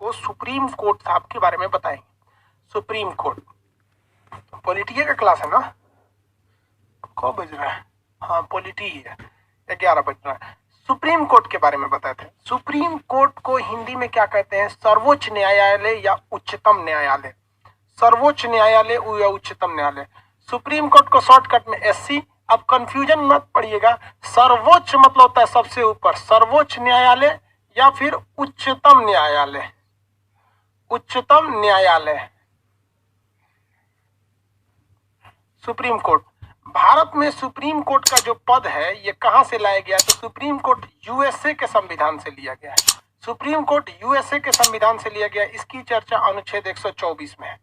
आपको supreme court साहब के बारे में बताएंगे। सुप्रीम कोर्ट पॉलिटी का क्लास है ना, कब बज रहा है? हाँ पॉलिटी ही है, 11 बज रहा है। सुप्रीम कोर्ट के बारे में बताते हैं। सुप्रीम कोर्ट को हिंदी में क्या कहते हैं? सर्वोच्च न्यायालय या उच्चतम न्यायालय। सर्वोच्च न्यायालय या उच्चतम न्यायालय। सुप्रीम कोर्ट को शॉर्टकट में एससी। अब कंफ्यूजन मत पड़िएगा, सर्वोच्च मतलब होता है सबसे ऊपर, सर्वोच्च न्यायालय या फिर उच्चतम न्यायालय। उच्चतम न्यायालय सुप्रीम कोर्ट। भारत में सुप्रीम कोर्ट का जो पद है ये कहां से लाया गया? तो सुप्रीम कोर्ट यूएसए के संविधान से लिया गया है। सुप्रीम कोर्ट यूएसए के संविधान से लिया गया। इसकी चर्चा अनुच्छेद 124 में है।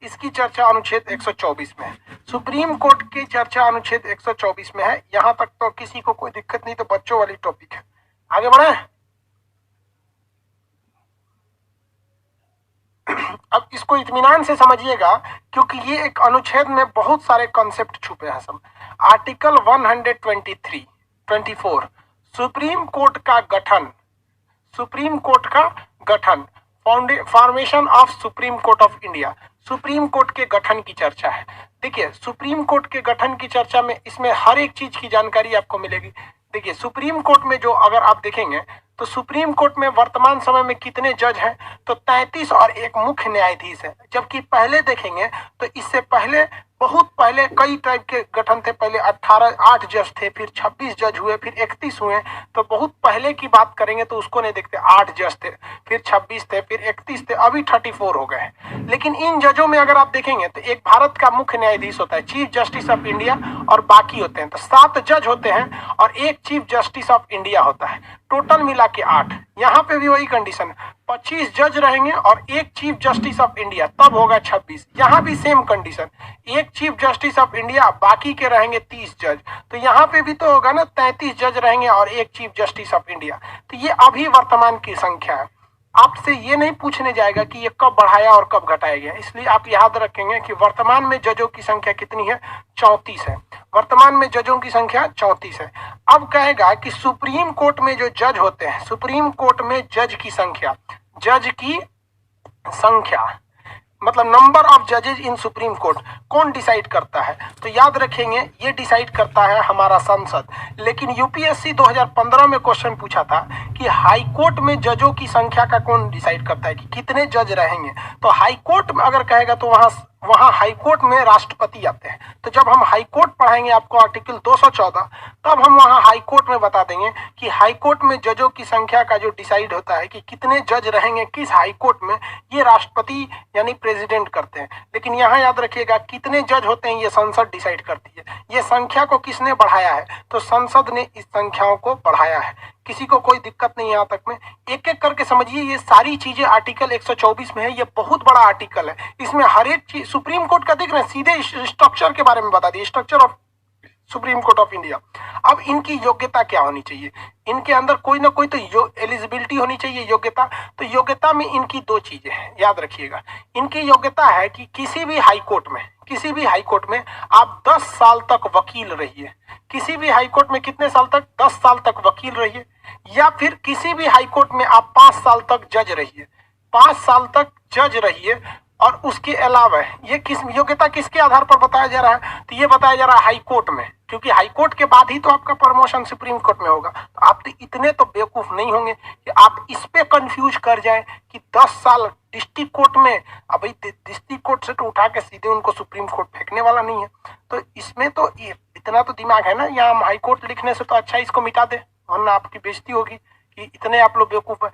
इसकी चर्चा अनुच्छेद 124 में है। सुप्रीम कोर्ट की चर्चा अनुच्छेद 124 में है। यहां तक तो किसी को कोई दिक्कत नहीं, तो बच्चों वाली टॉपिक है। आगे बढ़े। अब इसको इत्मीनान से समझिएगा, क्योंकि ये एक अनुच्छेद में बहुत सारे कॉन्सेप्ट छुपे हैं सब। आर्टिकल 124 सुप्रीम कोर्ट का गठन। सुप्रीम कोर्ट का गठन, formation of supreme court of India. Supreme court के गठन की चर्चा है। देखिए सुप्रीम कोर्ट के गठन की चर्चा में इसमें हर एक चीज की जानकारी आपको मिलेगी। देखिए सुप्रीम कोर्ट में जो अगर आप देखेंगे तो सुप्रीम कोर्ट में वर्तमान समय में कितने जज हैं? तो 33 और एक मुख्य न्यायाधीश है। जबकि पहले देखेंगे तो इससे पहले बहुत पहले कई टाइप के गठन थे। पहले 8 जज थे, फिर 26 जज हुए, फिर 31 हुए। तो बहुत पहले की बात करेंगे तो उसको नहीं देखते। 8 जज थे, फिर 26 थे, फिर 31 थे, अभी 34 हो गए। लेकिन इन जजों में अगर आप देखेंगे तो एक भारत का मुख्य न्यायाधीश होता है, चीफ जस्टिस ऑफ इंडिया, और बाकी होते हैं। तो 7 जज होते हैं और एक चीफ जस्टिस ऑफ इंडिया होता है। टोटल मिला के 8। यहाँ पे भी वही कंडीशन है, 25 जज रहेंगे और एक चीफ जस्टिस ऑफ इंडिया, तब होगा 26। यहाँ भी सेम कंडीशन, एक चीफ जस्टिस ऑफ इंडिया, बाकी के रहेंगे 30 जज। तो यहाँ पे भी तो होगा ना, 33 जज रहेंगे और एक चीफ जस्टिस ऑफ इंडिया। तो ये अभी वर्तमान की संख्या है। आपसे ये नहीं पूछने जाएगा कि ये कब बढ़ाया और कब घटाया गया। इसलिए आप याद रखेंगे कि वर्तमान में जजों की संख्या कितनी है? 34 है। वर्तमान में जजों की संख्या 34 है। अब कहेगा कि सुप्रीम कोर्ट में जो जज होते हैं, सुप्रीम कोर्ट में जज की संख्या, जज की संख्या मतलब नंबर ऑफ जजेज इन सुप्रीम कोर्ट कौन डिसाइड करता है? तो याद रखेंगे ये डिसाइड करता है हमारा संसद। लेकिन यूपीएससी 2015 में क्वेश्चन पूछा था कि हाई कोर्ट में जजों की संख्या का कौन डिसाइड करता है, कि कितने जज रहेंगे। तो हाई कोर्ट में अगर कहेगा तो वहां हाई कोर्ट में राष्ट्रपति आते हैं। तो जब हम हाई कोर्ट पढ़ाएंगे आपको आर्टिकल 214, तब हम वहां हाई कोर्ट में बता देंगे कि हाई कोर्ट में जजों की संख्या का जो डिसाइड होता है कि कितने जज रहेंगे किस हाई कोर्ट में, ये राष्ट्रपति यानी प्रेसिडेंट करते हैं। लेकिन यहाँ याद रखिएगा कितने जज होते हैं ये संसद डिसाइड करती है। ये संख्या को किसने बढ़ाया है? तो संसद ने इस संख्याओं को बढ़ाया है। किसी को कोई दिक्कत नहीं यहाँ तक में, एक एक करके समझिए। ये सारी चीजें आर्टिकल 124 में है। ये बहुत बड़ा आर्टिकल है, इसमें हर एक चीज सुप्रीम कोर्ट का देख रहे हैं। सीधे स्ट्रक्चर के बारे में बता दिए, structure of supreme court of India. अब इनकी योग्यता क्या होनी चाहिए? इनके अंदर कोई ना कोई तो एलिजिबिलिटी होनी चाहिए, योग्यता। तो योग्यता में इनकी 2 चीजें हैं, याद रखिएगा। इनकी योग्यता है कि किसी भी हाई कोर्ट में आप 10 साल तक वकील रहिए। किसी भी हाई कोर्ट में कितने साल तक? 10 साल तक वकील रहिए। या फिर किसी भी हाई कोर्ट में आप 5 साल तक जज रहिए। 5 साल तक जज रहिए। और उसके अलावा ये किस योग्यता किसके आधार पर बताया जा रहा है? तो ये बताया जा रहा है हाई कोर्ट में, क्योंकि हाई कोर्ट के बाद ही तो आपका प्रमोशन सुप्रीम कोर्ट में होगा। तो आप तो इतने तो बेवकूफ नहीं होंगे कि आप इस पे कंफ्यूज कर जाएं कि 10 साल डिस्ट्रिक्ट कोर्ट में। अब डिस्ट्रिक्ट कोर्ट से तो उठा के सीधे उनको सुप्रीम कोर्ट फेंकने वाला नहीं है। तो इसमें तो ये इतना तो दिमाग है ना, यहाँ हम हाई कोर्ट लिखने से तो अच्छा इसको मिटा दे, वरना आपकी बेइज्जती होगी कि इतने आप लोग बेवकूफ है।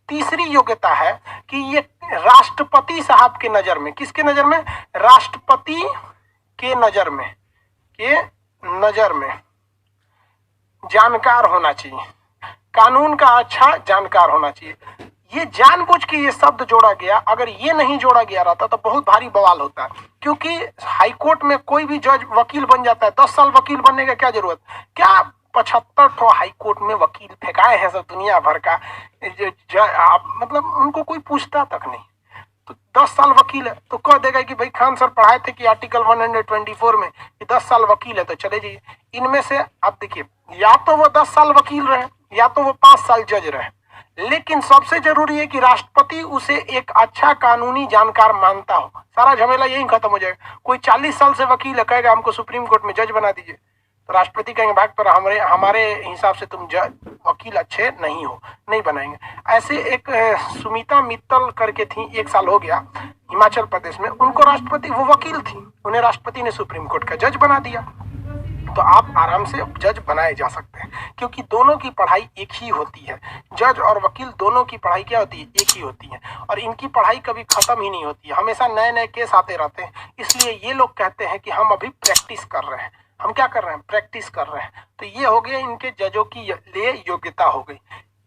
तीसरी योग्यता है कि ये राष्ट्रपति साहब के नजर में, किसके नजर में? राष्ट्रपति के नजर में जानकार होना चाहिए, कानून का अच्छा जानकार होना चाहिए। ये जानबूझ के ये शब्द जोड़ा गया। अगर ये नहीं जोड़ा गया रहता तो बहुत भारी बवाल होता है, क्योंकि हाई कोर्ट में कोई भी जज वकील बन जाता है। 10 साल वकील बनने का क्या जरूरत? क्या 75 ठो हाई कोर्ट में वकील फेंकाए हैं सब दुनिया भर का, मतलब उनको कोई पूछता तक नहीं। तो 10 साल वकील है तो कह देगा कि भाई खान सर पढ़ाए थे कि आर्टिकल 124 में कि 10 साल वकील है तो चले जाइए। इनमें से आप देखिए, या तो वो 10 साल वकील रहे या तो वो 5 साल जज रहे। लेकिन सबसे जरूरी है कि राष्ट्रपति उसे एक अच्छा कानूनी जानकार मानता हो। सारा झमेला यही खत्म हो जाएगा। कोई 40 साल से वकील है, कहेगा हमको सुप्रीम कोर्ट में जज बना दीजिए, तो राष्ट्रपति कहेंगे भाग, पर हमारे हिसाब से तुम जज वकील अच्छे नहीं हो, नहीं बनाएंगे। ऐसे एक सुमिता मित्तल करके थी, 1 साल हो गया हिमाचल प्रदेश में, उनको राष्ट्रपति, वो वकील थी, उन्हें राष्ट्रपति ने सुप्रीम कोर्ट का जज बना दिया। तो आप आराम से जज बनाए जा सकते हैं, क्योंकि दोनों की पढ़ाई एक ही होती है। जज और वकील दोनों की पढ़ाई क्या होती है? एक ही होती है, और इनकी पढ़ाई कभी खत्म ही नहीं होती है, हमेशा नए नए केस आते रहते हैं। इसलिए ये लोग कहते हैं कि हम अभी प्रैक्टिस कर रहे हैं। हम क्या कर रहे हैं? प्रैक्टिस कर रहे हैं। तो ये हो गया इनके जजों की लिए योग्यता हो गई।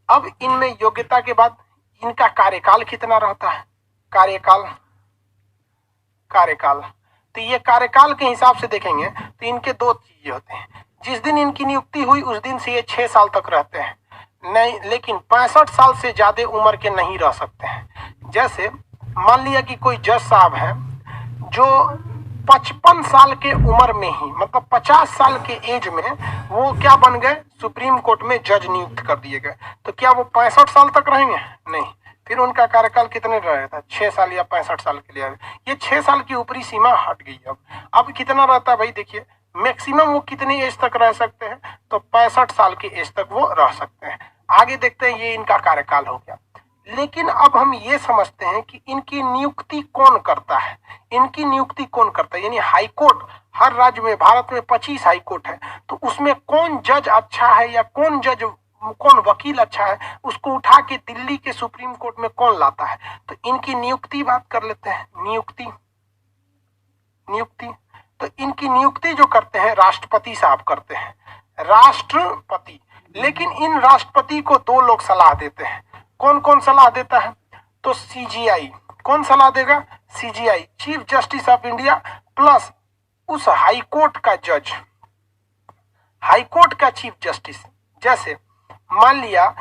अब इनमें योग्यता के बाद इनका कार्यकाल कितना रहता है? कार्यकाल तो ये कार्यकाल के हिसाब से देखेंगे तो इनके 2 चीजें होते हैं। जिस दिन इनकी नियुक्ति हुई उस दिन से ये 6 साल तक रहते हैं, नहीं, लेकिन 65 साल से ज्यादा उम्र के नहीं रह सकते हैं। जैसे मान लिया कि कोई जज साहब हैं जो 55 साल के उम्र में ही, मतलब 50 साल के एज में वो क्या बन गए? सुप्रीम कोर्ट में जज नियुक्त कर दिए गए। तो क्या वो 65 साल तक रहेंगे? नहीं। फिर उनका कार्यकाल कितने रहेगा? 6 साल या 65 साल के लिए। ये 6 साल की ऊपरी सीमा हट गई। अब कितना रहता है भाई? देखिए, मैक्सिमम वो कितनी एज तक रह सकते हैं? तो 65 साल की एज तक वो रह सकते हैं। आगे देखते हैं, ये इनका कार्यकाल हो गया। लेकिन अब हम ये समझते हैं कि इनकी नियुक्ति कौन करता है? इनकी नियुक्ति कौन करता है? यानी हाई कोर्ट, हर राज्य में, भारत में 25 हाई कोर्ट है, तो उसमें कौन जज अच्छा है या कौन वकील अच्छा है, उसको उठा के दिल्ली के सुप्रीम कोर्ट में कौन लाता है? तो इनकी नियुक्ति बात कर लेते हैं। नियुक्ति तो इनकी नियुक्ति जो करते हैं राष्ट्रपति साहब करते हैं, राष्ट्रपति। लेकिन इन राष्ट्रपति को 2 लोग सलाह देते हैं। कौन कौन सलाह देता है? तो सीजीआई। कौन सलाह देगा? CGI, chief justice of India, plus उस हाई कोर्ट का जज, हाई कोर्ट का चीफ जस्टिस। जैसे मान लिया,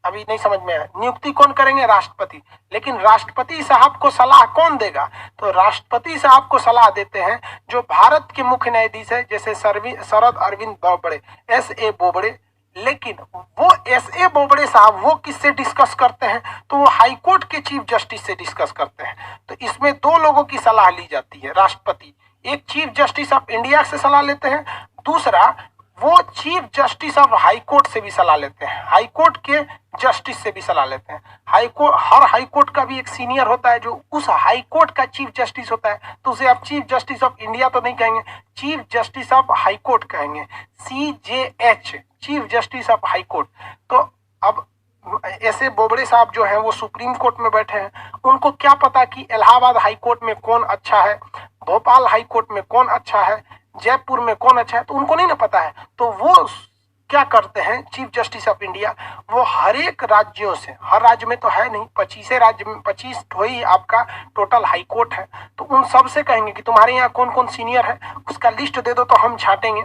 अभी नहीं समझ में आया, नियुक्ति कौन करेंगे? राष्ट्रपति। लेकिन राष्ट्रपति साहब को सलाह कौन देगा? तो राष्ट्रपति साहब को सलाह देते हैं जो भारत के मुख्य न्यायाधीश है, जैसे शरद अरविंद बोबड़े, एस.ए. बोबड़े। लेकिन वो एस.ए. बोबड़े साहब वो किससे डिस्कस करते हैं? तो वो हाई कोर्ट के चीफ जस्टिस से डिस्कस करते हैं। तो इसमें 2 लोगों की सलाह ली जाती है। राष्ट्रपति एक चीफ जस्टिस ऑफ इंडिया से सलाह लेते हैं, दूसरा वो chief justice of high court से भी सलाह लेते हैं, हाई कोर्ट के जस्टिस से भी सलाह लेते हैं। हर हाई कोर्ट का भी एक सीनियर होता है जो उस हाई कोर्ट का चीफ जस्टिस होता है, तो उसे आप चीफ जस्टिस ऑफ इंडिया तो नहीं कहेंगे, chief justice of high court कहेंगे, CJH, chief justice of high court. तो अब ऐसे बोबड़े साहब जो हैं वो सुप्रीम कोर्ट में बैठे हैं, उनको क्या पता कि इलाहाबाद हाई कोर्ट में कौन अच्छा है, भोपाल हाई कोर्ट में कौन अच्छा है, जयपुर में कौन अच्छा है, तो उनको नहीं ना पता है। तो वो क्या करते हैं, चीफ जस्टिस ऑफ इंडिया, वो हर एक राज्यों से, हर राज्य में तो है नहीं, 25 राज्य में 25 ही आपका टोटल हाई कोर्ट है, तो उन सब से कहेंगे कि तुम्हारे यहाँ कौन कौन सीनियर है, उसका लिस्ट दे दो तो हम छांटेंगे,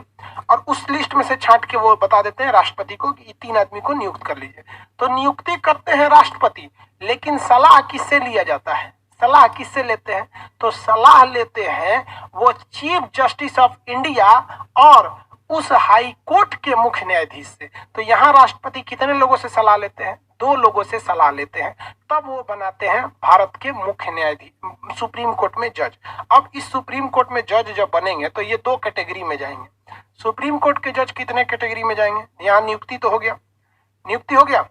और उस लिस्ट में से छांट के वो बता देते हैं राष्ट्रपति को कि 3 आदमी को नियुक्त कर लीजिए। तो नियुक्ति करते हैं राष्ट्रपति, लेकिन सलाह किससे लिया जाता है? सलाह किससे लेते हैं? तो सलाह लेते हैं वो चीफ जस्टिस ऑफ इंडिया और उस हाई कोर्ट के मुख्य न्यायाधीश से। तो यहाँ राष्ट्रपति कितने लोगों से सलाह लेते हैं? 2 लोगों से सलाह लेते हैं, तब वो बनाते हैं भारत के मुख्य न्यायाधीश, सुप्रीम कोर्ट में जज। अब इस सुप्रीम कोर्ट में जज जब बनेंगे तो ये 2 कैटेगरी में जाएंगे। सुप्रीम कोर्ट के जज कितने कैटेगरी में जाएंगे? यहाँ नियुक्ति तो हो गया, नियुक्ति हो गया।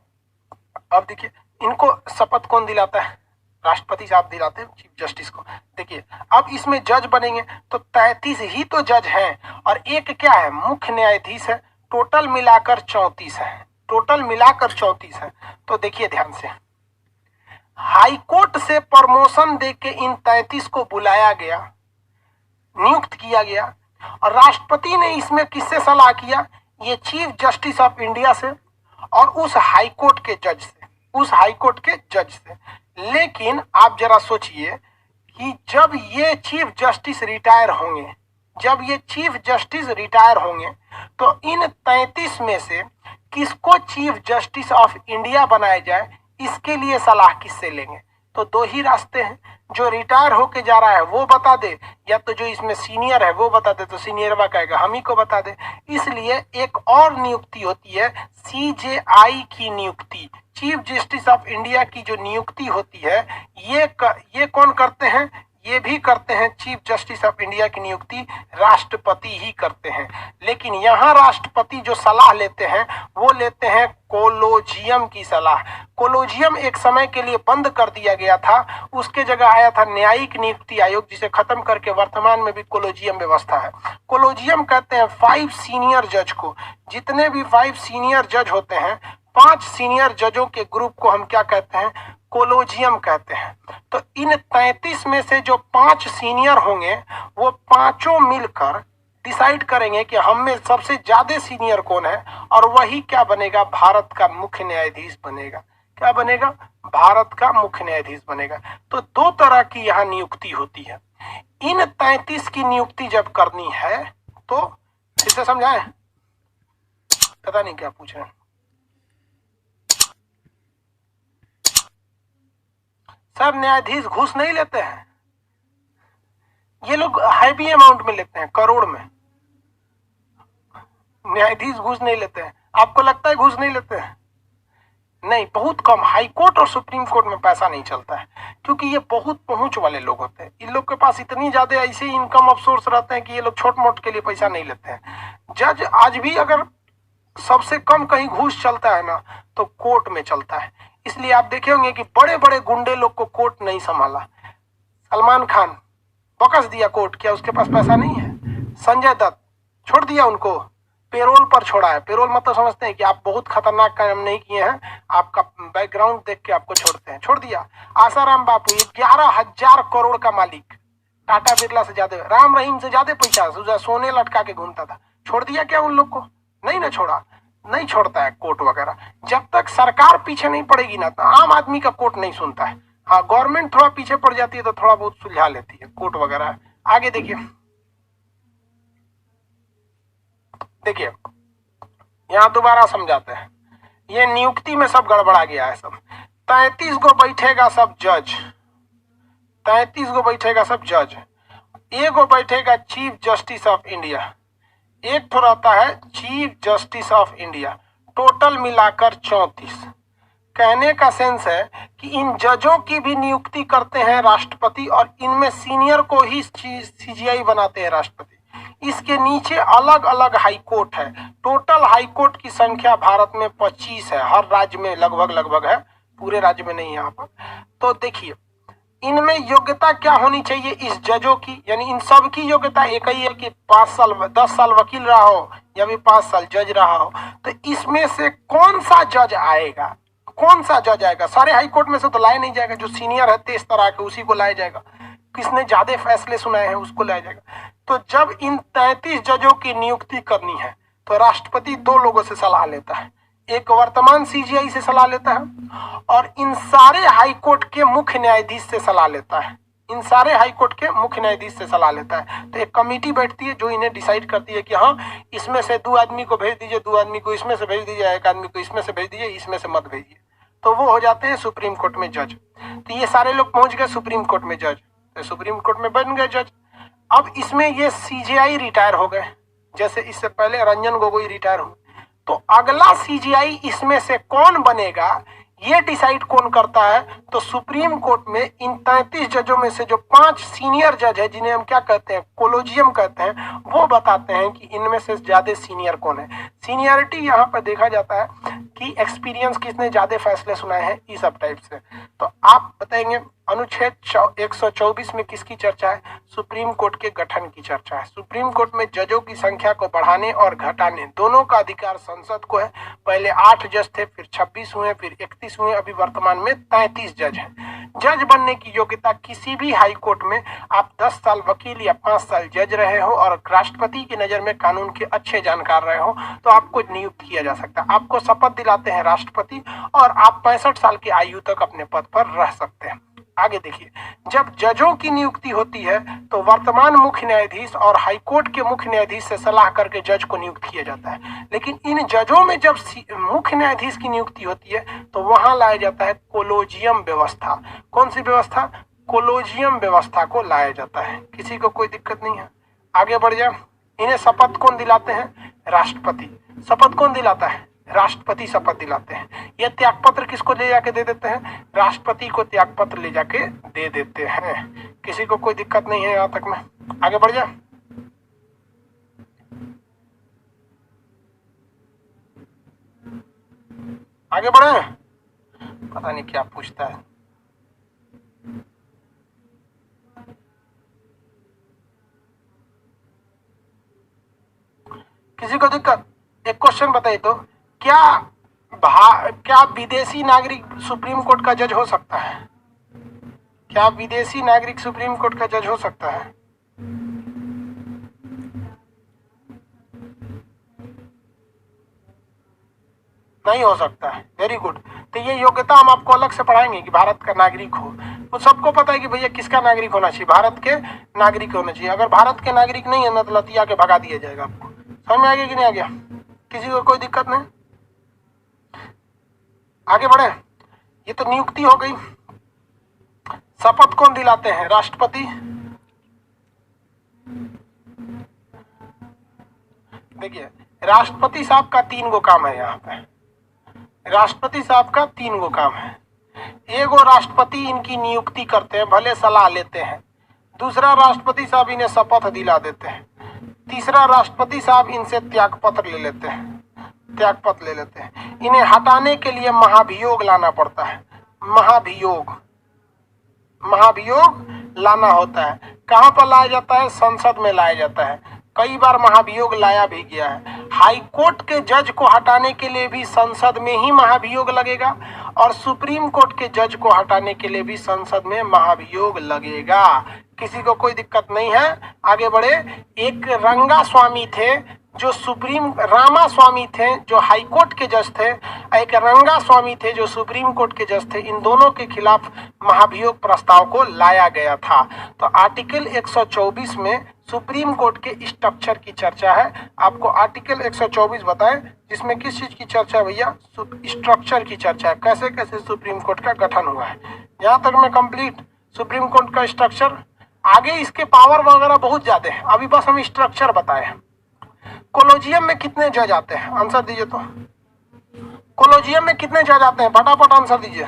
अब देखिए, इनको शपथ कौन दिलाता है? राष्ट्रपति साहब दिलाते हैं चीफ जस्टिस को। देखिए, अब इसमें जज बनेंगे तो 33 ही तो जज हैं, और एक क्या है? मुख्य न्यायाधीश है। टोटल मिलाकर 34 है, टोटल मिलाकर 34 है। तो देखिए ध्यान से, हाई कोर्ट से प्रमोशन देके इन 33 को बुलाया गया, नियुक्त किया गया, और राष्ट्रपति ने इसमें किससे सलाह किया? ये चीफ जस्टिस ऑफ इंडिया से और उस हाई कोर्ट के जज से, उस हाई कोर्ट के जज से। लेकिन आप जरा सोचिए कि जब ये चीफ जस्टिस रिटायर होंगे, जब ये चीफ जस्टिस रिटायर होंगे, तो इन 33 में से किसको चीफ जस्टिस ऑफ इंडिया बनाया जाए, इसके लिए सलाह किससे लेंगे? तो 2 ही रास्ते हैं, जो रिटायर होके जा रहा है वो बता दे, या तो जो इसमें सीनियर है वो बता दे, तो सीनियर वा कहेगा हम ही को बता दे। इसलिए एक और नियुक्ति होती है, CJI की नियुक्ति, चीफ जस्टिस ऑफ इंडिया की जो नियुक्ति होती है ये कौन करते हैं? ये भी करते हैं, चीफ जस्टिस ऑफ इंडिया की नियुक्ति राष्ट्रपति ही करते हैं। लेकिन यहाँ राष्ट्रपति जो सलाह लेते हैं वो लेते हैं कोलोजियम की सलाह। कोलोजियम एक समय के लिए बंद कर दिया गया था, उसके जगह आया था न्यायिक नियुक्ति आयोग, जिसे खत्म करके वर्तमान में भी कोलोजियम व्यवस्था है। कोलोजियम कहते हैं 5 सीनियर जज को। जितने भी 5 सीनियर जज होते हैं, 5 सीनियर जजों के ग्रुप को हम क्या कहते हैं? कोलोजियम कहते हैं। तो इन 33 में से जो 5 सीनियर होंगे वो पांचों मिलकर डिसाइड करेंगे कि हम में सबसे ज्यादा सीनियर कौन है, और वही क्या बनेगा? भारत का मुख्य न्यायाधीश बनेगा। क्या बनेगा? भारत का मुख्य न्यायाधीश बनेगा। तो 2 तरह की यहाँ नियुक्ति होती है। इन 33 की नियुक्ति जब करनी है तो फिर से समझाएं, पता नहीं क्या पूछ रहे हैं सर। न्यायाधीश घूस नहीं लेते हैं, ये लोग हैवी अमाउंट में लेते हैं, करोड़ में। न्यायाधीश घूस नहीं लेते हैं। आपको लगता है घूस नहीं लेते हैं? नहीं, बहुत कम। हाई कोर्ट और सुप्रीम कोर्ट में पैसा नहीं चलता है, क्योंकि ये बहुत पहुंच वाले लोग होते हैं। इन लोग के पास इतनी ज्यादा ऐसे इनकम ऑफ सोर्स रहते हैं कि ये लोग छोट मोट के लिए पैसा नहीं लेते हैं। जज आज भी अगर सबसे कम कहीं घूस चलता है ना तो कोर्ट में चलता है। इसलिए आप देखे होंगे कि बड़े बड़े गुंडे लोग को कोर्ट नहीं संभाला। सलमान खान बकस दिया कोर्ट, क्या उसके पास पैसा नहीं है? संजय दत्त छोड़ दिया उनको, पेरोल पर छोड़ा है। पेरोल मतलब समझते हैं कि आप बहुत खतरनाक काम नहीं किए हैं, आपका बैकग्राउंड देख के आपको छोड़ते हैं, छोड़ दिया। आसाराम बापू 11,000 करोड़ का मालिक, टाटा बिरला से ज्यादा, राम रहीम से ज्यादा पैसा, सोने लटका के घूमता था, छोड़ दिया क्या उन लोग को? नहीं ना छोड़ा, नहीं छोड़ता है कोर्ट वगैरह। जब तक सरकार पीछे नहीं पड़ेगी ना तो आम आदमी का कोर्ट नहीं सुनता है। हाँ, गवर्नमेंट थोड़ा पीछे पड़ जाती है तो थोड़ा बहुत सुलझा लेती है कोर्ट वगैरह। आगे देखिए, देखिए यहां दोबारा समझाते हैं। ये नियुक्ति में सब गड़बड़ा गया है सब। 33 गो बैठेगा सब जज, 33 गो बैठेगा सब जज। एगो बैठेगा चीफ जस्टिस ऑफ इंडिया, एक तो रहता है chief justice of India. Total मिलाकर 34। कहने का सेंस है कि इन जजों की भी नियुक्ति करते हैं राष्ट्रपति, और इनमें सीनियर को ही सीजीआई बनाते हैं राष्ट्रपति। इसके नीचे अलग अलग हाई कोर्ट है। टोटल हाई कोर्ट की संख्या भारत में 25 है, हर राज्य में लगभग है, पूरे राज्य में नहीं यहाँ पर। तो देखिए इनमें योग्यता क्या होनी चाहिए इस जजों की, यानी इन सब की योग्यता एक ही है कि 5 साल 10 साल वकील रहा हो या भी 5 साल जज रहा हो। तो इसमें से कौन सा जज आएगा? कौन सा जज आएगा? सारे हाई कोर्ट में से तो लाया नहीं जाएगा। जो सीनियर है 23 तरह के, उसी को लाया जाएगा। किसने ज्यादा फैसले सुनाए हैं उसको लाया जाएगा। तो जब इन 33 जजों की नियुक्ति करनी है तो राष्ट्रपति 2 लोगों से सलाह लेता है। एक वर्तमान सीजीआई से सलाह लेता है और इन सारे हाई कोर्ट के मुख्य न्यायाधीश से सलाह लेता है। इन सारे हाई कोर्ट के मुख्य न्यायाधीश से सलाह लेता है। तो एक कमेटी बैठती है जो इन्हें डिसाइड करती है कि हाँ, इसमें से 2 आदमी को भेज दीजिए, 2 आदमी को इसमें से भेज दीजिए, 1 आदमी को इसमें से भेज दीजिए, इसमें से मत भेजिए। तो वो हो जाते हैं सुप्रीम कोर्ट में जज। तो ये सारे लोग पहुंच गए सुप्रीम कोर्ट में जज, तो सुप्रीम कोर्ट में बन गए जज। अब इसमें ये सीजीआई रिटायर हो गए, जैसे इससे पहले रंजन गोगोई रिटायर हुए। तो अगला सीजीआई इसमें से कौन बनेगा ये डिसाइड कौन करता है? तो सुप्रीम कोर्ट में इन 33 जजों में से जो 5 सीनियर जज है, जिन्हें हम क्या कहते हैं, कोलोजियम कहते हैं, वो बताते हैं कि इनमें से ज्यादा सीनियर कौन है। सीनियरिटी यहाँ पर देखा जाता है कि एक्सपीरियंस किसने ज्यादा फैसले सुनाए हैं, इस सब टाइप से। तो आप बताएंगे अनुच्छेद 124 में किसकी चर्चा है? सुप्रीम कोर्ट के गठन की चर्चा है। सुप्रीम कोर्ट में जजों की संख्या को बढ़ाने और घटाने दोनों का अधिकार संसद को है। पहले 8 जज थे, फिर 26 हुए, फिर 31 हुए, अभी वर्तमान में 33 जज हैं। जज बनने की योग्यता किसी भी हाई कोर्ट में आप 10 साल वकील या 5 साल जज रहे हो और राष्ट्रपति की नजर में कानून के अच्छे जानकार रहे हो तो आपको नियुक्त किया जा सकता है। आपको शपथ दिलाते हैं राष्ट्रपति और आप 65 साल की आयु तक अपने पद पर रह सकते हैं। आगे देखिए, जब जजों की नियुक्ति होती है तो वर्तमान मुख्य न्यायाधीश और हाईकोर्ट के मुख्य न्यायाधीश से सलाह करके जज को नियुक्त किया जाता है। लेकिन इन जजों में जब मुख्य न्यायाधीश की नियुक्ति होती है तो वहां लाया जाता है कोलोजियम व्यवस्था। कौन सी व्यवस्था? कोलोजियम व्यवस्था को लाया जाता है। किसी को कोई दिक्कत नहीं है? आगे बढ़ जाए। इन्हें शपथ कौन दिलाते हैं? राष्ट्रपति। शपथ कौन दिलाता है? राष्ट्रपति शपथ दिलाते हैं। ये त्यागपत्र किसको ले जाके दे देते हैं? राष्ट्रपति को त्यागपत्र ले जाके दे देते हैं। किसी को कोई दिक्कत नहीं है यहाँ तक में? आगे बढ़ जाए। आगे बढ़े। पता नहीं क्या पूछता है। किसी को दिक्कत? एक क्वेश्चन बताइए तो, क्या विदेशी नागरिक सुप्रीम कोर्ट का जज हो सकता है? क्या विदेशी नागरिक सुप्रीम कोर्ट का जज हो सकता है? नहीं हो सकता है। Very good. तो ये योग्यता हम आपको अलग से पढ़ाएंगे कि भारत का नागरिक हो। तो सबको पता है कि भैया किसका नागरिक होना चाहिए? भारत के नागरिक होना चाहिए। अगर भारत के नागरिक नहीं है ना तो लतिया के भगा दिया जाएगा। आपको समझ में आ गया कि नहीं आ गया? किसी को कोई दिक्कत नहीं? आगे बढ़े। ये तो नियुक्ति हो गई। शपथ कौन दिलाते हैं? राष्ट्रपति। देखिए, राष्ट्रपति साहब का 3 गो काम है यहाँ पे। राष्ट्रपति साहब का 3 गो काम है। एगो राष्ट्रपति इनकी नियुक्ति करते हैं, भले सलाह लेते हैं। दूसरा, राष्ट्रपति साहब इन्हें शपथ दिला देते हैं। तीसरा, राष्ट्रपति साहब इनसे त्यागपत्र ले लेते हैं। त्यागपत्र ले लेते हैं। इन्हें हटाने के लिए महाभियोग लाना पड़ता है। महाभियोग लाना होता है। कहाँ पर लाया जाता है? संसद में लाया जाता है। कई बार महाभियोग लाया भी गया है। हाई कोर्ट के जज को हटाने के लिए भी संसद में ही महाभियोग लगेगा और सुप्रीम कोर्ट के जज को हटाने के लिए भी संसद में महाभियोग लगेगा। किसी को कोई दिक्कत नहीं है? आगे बढ़े। एक रंगा स्वामी थे जो रामा स्वामी थे जो हाई कोर्ट के जज थे, एक रंगा स्वामी थे जो सुप्रीम कोर्ट के जज थे। इन दोनों के खिलाफ महाभियोग प्रस्ताव को लाया गया था। तो आर्टिकल 124 में सुप्रीम कोर्ट के स्ट्रक्चर की चर्चा है। आपको आर्टिकल 124 बताएं जिसमें किस चीज की चर्चा है भैया? स्ट्रक्चर की चर्चा है। कैसे कैसे सुप्रीम कोर्ट का गठन हुआ है। यहाँ तक में कंप्लीट सुप्रीम कोर्ट का स्ट्रक्चर। आगे इसके पावर वगैरह बहुत ज्यादा है, अभी बस हम स्ट्रक्चर बताए। कोलोजियम में कितने जज आते हैं? आंसर दीजिए तो। कोलोजियम में कितने जज आते हैं? फटाफट आंसर दीजिए।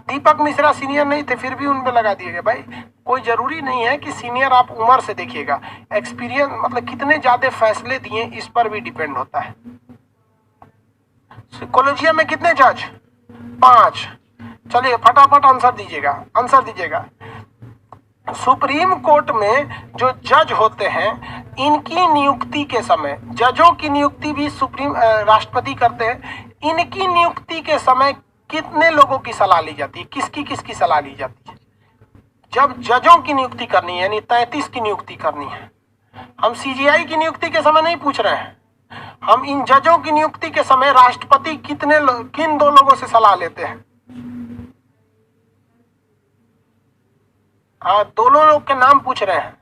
दीपक मिश्रा सीनियर नहीं थे, फिर भी उन पे लगा दिए भाई। कोई जरूरी नहीं है कि सीनियर आप उम्र से देखिएगा, एक्सपीरियंस मतलब कितने ज्यादा फैसले दिए इस पर भी डिपेंड होता है। कोलोजियम में कितने जज? 5। चलिए फटाफट आंसर दीजिएगा, आंसर दीजिएगा। सुप्रीम कोर्ट में जो जज होते हैं इनकी नियुक्ति के समय, जजों की नियुक्ति भी राष्ट्रपति करते हैं। इनकी नियुक्ति के समय कितने लोगों की सलाह ली जाती है? किसकी सलाह ली जाती है? जब जजों की नियुक्ति करनी है यानी 33 की नियुक्ति करनी है। हम सीजीआई की नियुक्ति के समय नहीं पूछ रहे हैं, हम इन जजों की नियुक्ति के समय राष्ट्रपति किन 2 लोगों से सलाह लेते हैं? दोनों लोग के नाम पूछ रहे हैं।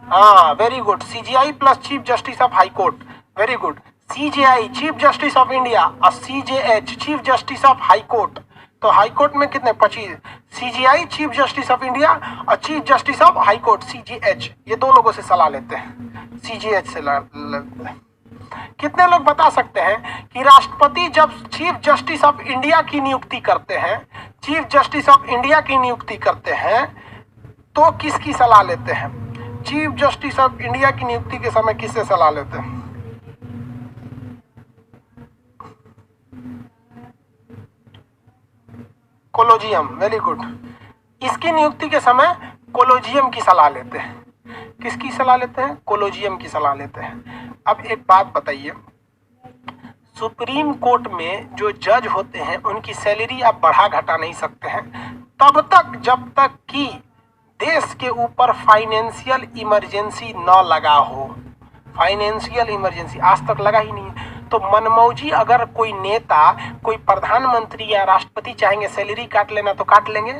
हाँ very good. CJI plus chief justice of high court. Very good. CJI chief justice of India और CJH chief justice of high court. तो हाई कोर्ट में कितने? 25। CJI chief justice of India और chief justice of high court CJH, ये 2 लोगों से सलाह लेते हैं। सीजीएच से लेते हैं। कितने लोग बता सकते हैं कि राष्ट्रपति जब चीफ जस्टिस ऑफ इंडिया की नियुक्ति करते हैं, चीफ जस्टिस ऑफ इंडिया की नियुक्ति करते हैं तो किसकी सलाह लेते हैं? चीफ जस्टिस ऑफ इंडिया की नियुक्ति के समय किससे सलाह लेते हैं? कोलोजियम। Very good. इसकी नियुक्ति के समय कोलोजियम की सलाह लेते हैं। किसकी सलाह लेते हैं? कोलोजियम की सलाह लेते हैं। अब एक बात बताइए, सुप्रीम कोर्ट में जो जज होते हैं उनकी सैलरी आप बढ़ा घटा नहीं सकते हैं तब तक जब तक कि देश के ऊपर फाइनेंशियल इमरजेंसी न लगा हो। फाइनेंशियल इमरजेंसी आज तक लगा ही नहीं है। तो मनमौजी अगर कोई नेता, कोई प्रधानमंत्री या राष्ट्रपति चाहेंगे सैलरी काट लेना तो काट लेंगे?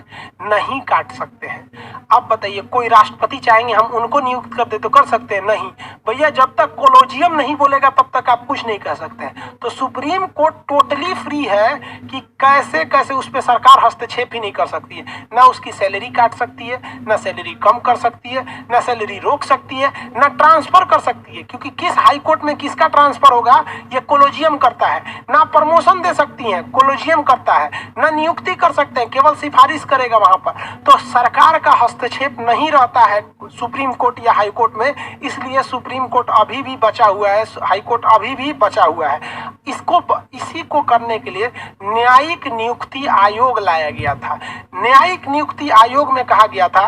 नहीं काट सकते हैं। अब बताइए, कोई राष्ट्रपति चाहेंगे हम उनको नियुक्त कर दे तो कर सकते हैं? नहीं भैया, जब तक कोलोजियम नहीं बोलेगा तब तक आप कुछ नहीं कह सकते हैं। तो सुप्रीम कोर्ट टोटली फ्री है कि कैसे कैसे उस पर सरकार हस्तक्षेप ही नहीं कर सकती है। ना उसकी सैलरी काट सकती है, ना सैलरी कम कर सकती है, ना सैलरी रोक सकती है, ना ट्रांसफर कर सकती है। क्योंकि किस हाई कोर्ट में किसका ट्रांसफर होगा ये कोलोजियम करता है। ना प्रमोशन दे सकती हैं, कोलोजियम करता है। ना नियुक्ति कर सकते हैं, केवल सिफारिश करेगा वहां पर। तो सरकार का हस्तक्षेप नहीं रहता है सुप्रीम कोर्ट या हाई कोर्ट में, इसलिए सुप्रीम कोर्ट अभी भी बचा हुआ है, हाई कोर्ट अभी भी बचा हुआ है। इसी को करने के लिए न्यायिक नियुक्ति आयोग लाया गया था। न्यायिक नियुक्ति आयोग में कहा गया था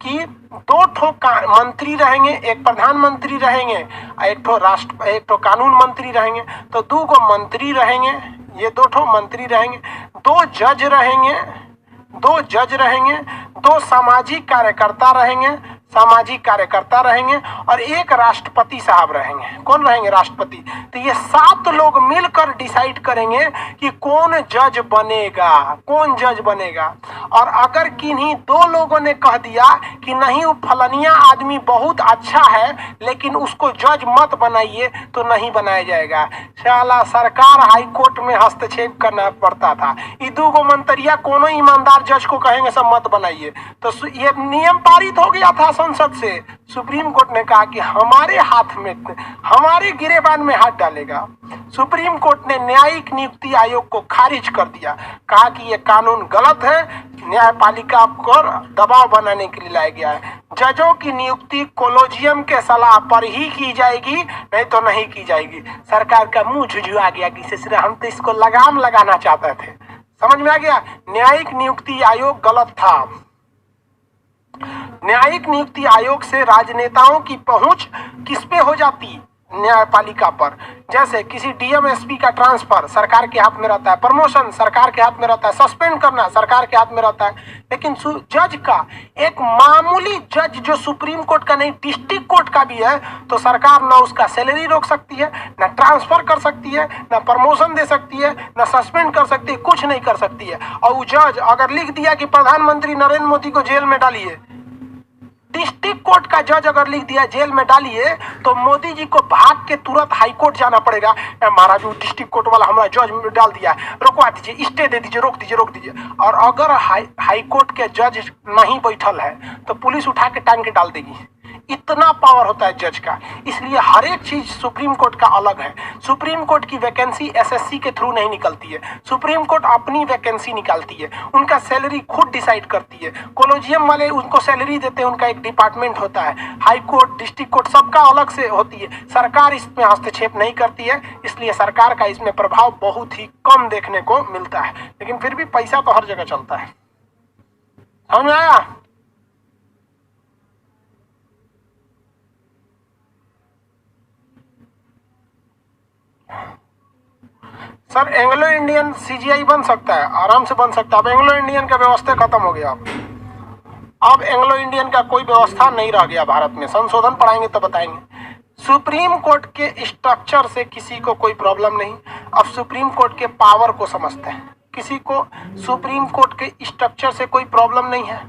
कि 2 मंत्री रहेंगे, एक प्रधानमंत्री रहेंगे, एक ठो कानून मंत्री रहेंगे। तो 2 मंत्री रहेंगे, ये 2 मंत्री रहेंगे, 2 जज रहेंगे, 2 सामाजिक कार्यकर्ता रहेंगे और एक राष्ट्रपति साहब रहेंगे। कौन रहेंगे? राष्ट्रपति। तो ये 7 लोग मिलकर डिसाइड करेंगे कि कौन जज बनेगा। और अगर किन्हीं 2 लोगों ने कह दिया कि नहीं वो फलानिया आदमी बहुत अच्छा है लेकिन उसको जज मत बनाइए, तो नहीं बनाया जाएगा। साला सरकार हाई कोर्ट में हस्तक्षेप करना पड़ता था। ये 2 मंत्रिया कोनो ईमानदार जज को कहेंगे सब मत बनाइए। तो ये नियम पारित हो गया था संसद से। सुप्रीम कोर्ट ने कहा कि हमारे हाथ में, हमारे गिरेबान में हाथ डालेगा। सुप्रीम कोर्ट ने न्यायिक नियुक्ति आयोग को खारिज कर दिया, कहा कि यह कानून गलत है, न्यायपालिका पर दबाव बनाने के लिए लाया गया है। जजों की नियुक्ति कोलोजियम के सलाह पर ही की जाएगी, नहीं तो नहीं की जाएगी। सरकार का मुंह झुझुआ गया कि सिर्फ हम तो इसको लगाम लगाना चाहते थे। समझ में आ गया? न्यायिक नियुक्ति आयोग गलत था। न्यायिक नियुक्ति आयोग से राजनेताओं की पहुंच किस पे हो जाती? न्यायपालिका पर। जैसे किसी डीएम एसपी का ट्रांसफर सरकार के हाथ में रहता है, प्रमोशन सरकार के हाथ में रहता है, सस्पेंड करना सरकार के हाथ में रहता है। लेकिन जज का, एक मामूली जज जो सुप्रीम कोर्ट का नहीं डिस्ट्रिक्ट कोर्ट का भी है, तो सरकार ना उसका सैलरी रोक सकती है, ना ट्रांसफर कर सकती है, ना प्रमोशन दे सकती है, ना सस्पेंड कर सकती है, कुछ नहीं कर सकती है। और वो जज अगर लिख दिया कि प्रधानमंत्री नरेंद्र मोदी को जेल में डालिए, डिस्ट्रिक्ट कोर्ट का जज अगर लिख दिया जेल में डालिए, तो मोदी जी को भाग के तुरंत हाई कोर्ट जाना पड़ेगा। महाराज जो डिस्ट्रिक्ट कोर्ट वाला हमारा जज में डाल दिया, रोकवा दीजिए, स्टे दे दीजिए, रोक दीजिए। और अगर हाई कोर्ट के जज नहीं बैठल है तो पुलिस उठा के टांग के डाल देगी। इतना पावर होता है जज का। इसलिए हर एक चीज सुप्रीम कोर्ट का अलग है। सुप्रीम कोर्ट की वैकेंसी एसएससी के थ्रू नहीं निकलती है, सुप्रीम कोर्ट अपनी वैकेंसी निकालती है, उनका सैलरी खुद डिसाइड करती है। कोलोजियम वाले उनको सैलरी देते हैं, उनका एक डिपार्टमेंट होता है। हाई कोर्ट, डिस्ट्रिक्ट कोर्ट सबका अलग से होती है। सरकार इसमें हस्तक्षेप नहीं करती है, इसलिए सरकार का इसमें प्रभाव बहुत ही कम देखने को मिलता है। लेकिन फिर भी पैसा तो हर जगह चलता है। समझ में आया? सर एंग्लो इंडियन सीजीआई बन सकता है, आराम से बन सकता है। अब एंग्लो इंडियन का व्यवस्था खत्म हो गया। अब एंग्लो इंडियन का कोई व्यवस्था नहीं रह गया भारत में। संशोधन पढ़ाएंगे तो बताएंगे। सुप्रीम कोर्ट के स्ट्रक्चर से किसी को कोई प्रॉब्लम नहीं। अब सुप्रीम कोर्ट के पावर को समझते हैं। किसी को सुप्रीम कोर्ट के स्ट्रक्चर से कोई प्रॉब्लम नहीं है।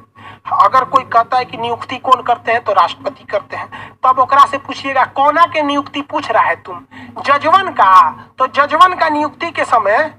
अगर कोई कहता है कि नियुक्ति कौन करते हैं, तो राष्ट्रपति करते हैं। तब ओकरा से पूछिएगा कौना के नियुक्ति पूछ रहा है तुम? जजवन का? तो जजवन का नियुक्ति के समय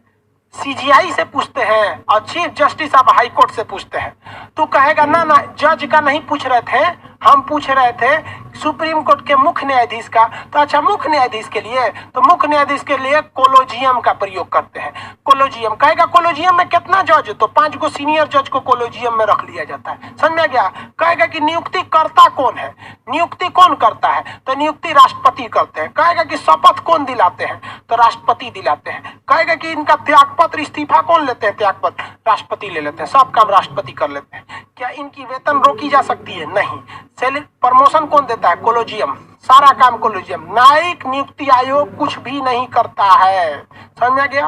सीजीआई से पूछते हैं और chief justice of high court से पूछते हैं। तू कहेगा ना ना जज का नहीं पूछ रहे थे, हम पूछ रहे थे सुप्रीम कोर्ट के मुख्य न्यायाधीश का। तो अच्छा, मुख्य न्यायाधीश के लिए, तो मुख्य न्यायाधीश के लिए कोलोजियम का प्रयोग करते हैं। कोलोजियम कहेगा कोलोजियम में कितना जज? तो 5 गो सीनियर जज को कोलोजियम में रख लिया जाता है। समझ में गया? कहेगा कि नियुक्ति करता कौन है? नियुक्ति कौन करता है? तो नियुक्ति राष्ट्रपति करते हैं। कहेगा कि शपथ कौन दिलाते हैं? तो राष्ट्रपति दिलाते हैं। कहेगा कि इनका त्यागपत्र, इस्तीफा कौन लेते हैं? त्यागपत्र राष्ट्रपति ले लेते हैं। सब काम राष्ट्रपति कर लेते हैं। क्या इनकी वेतन रोकी जा सकती है? नहीं। सैलरी, प्रमोशन कौन देता है? कोलोजियम। सारा काम कोलोजियम। न्यायिक नियुक्ति आयोग कुछ भी नहीं करता है। समझ में गया?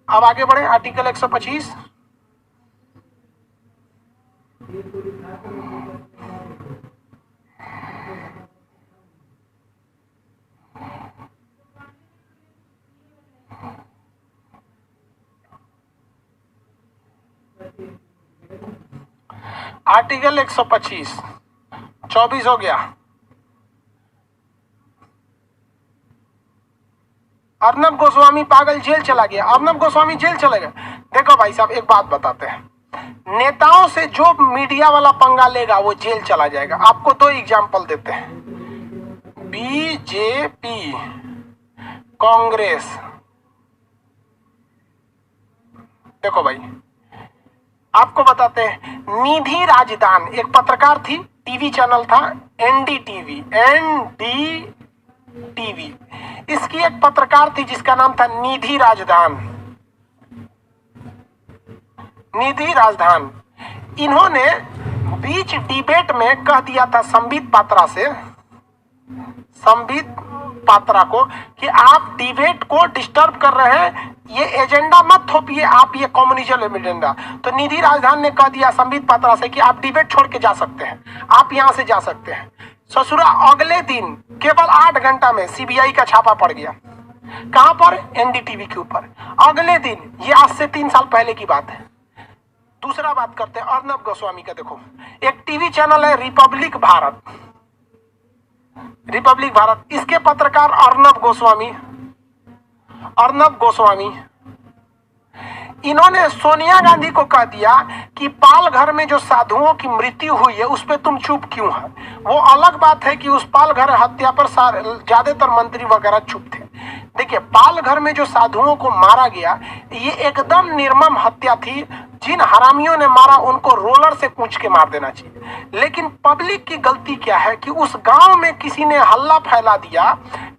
अब आगे बढ़े। आर्टिकल 125। आर्टिकल 125 24 हो गया। अर्नब गोस्वामी पागल जेल चला गया। अर्नब गोस्वामी जेल चले गए। देखो भाई साहब, एक बात बताते हैं, नेताओं से जो मीडिया वाला पंगा लेगा वो जेल चला जाएगा। आपको 2 एग्जाम्पल देते हैं। बीजेपी कांग्रेस। देखो भाई, आपको बताते हैं, निधि राजदान एक पत्रकार थी, टीवी चैनल था एनडीटीवी, एनडीटीवी। इसकी एक पत्रकार थी जिसका नाम था निधि राजदान, निधि राजदान। इन्होंने बीच डिबेट में कह दिया था संबित पात्रा से, संबित पात्रा को, कि आप डिबेट को डिस्टर्ब कर रहे हैं, ये एजेंडा मत थोपिए आप, ये कम्युनिज्म एजेंडा। तो निधि राजदान ने कह दिया संबित पात्रा से कि आप डिबेट छोड़ के जा सकते हैं, आप यहां से जा सकते हैं। ससुरा अगले दिन केवल 8 घंटा में सीबीआई का छापा पड़ गया। कहां पर? एनडीटीवी के ऊपर। अगले दिन, ये आज से 3 साल पहले की बात है। दूसरा बात करते हैं अर्नब गोस्वामी का। देखो, एक टीवी चैनल है रिपब्लिक भारत, रिपब्लिक भारत। इसके पत्रकार अर्नब गोस्वामी, अर्नब गोस्वामी, इन्होंने सोनिया गांधी को कह दिया कि पालघर में जो साधुओं की मृत्यु हुई है उस पर तुम चुप क्यों है। वो अलग बात है कि उस पालघर हत्या पर ज्यादातर मंत्री वगैरह चुप थे। देखिए, पालघर में जो साधुओं को मारा गया, ये एकदम निर्मम हत्या थी। जिन हरामियों ने मारा उनको रोलर से कूच के मार देना चाहिए। लेकिन पब्लिक की गलती क्या है कि उस गांव में किसी ने हल्ला फैला दिया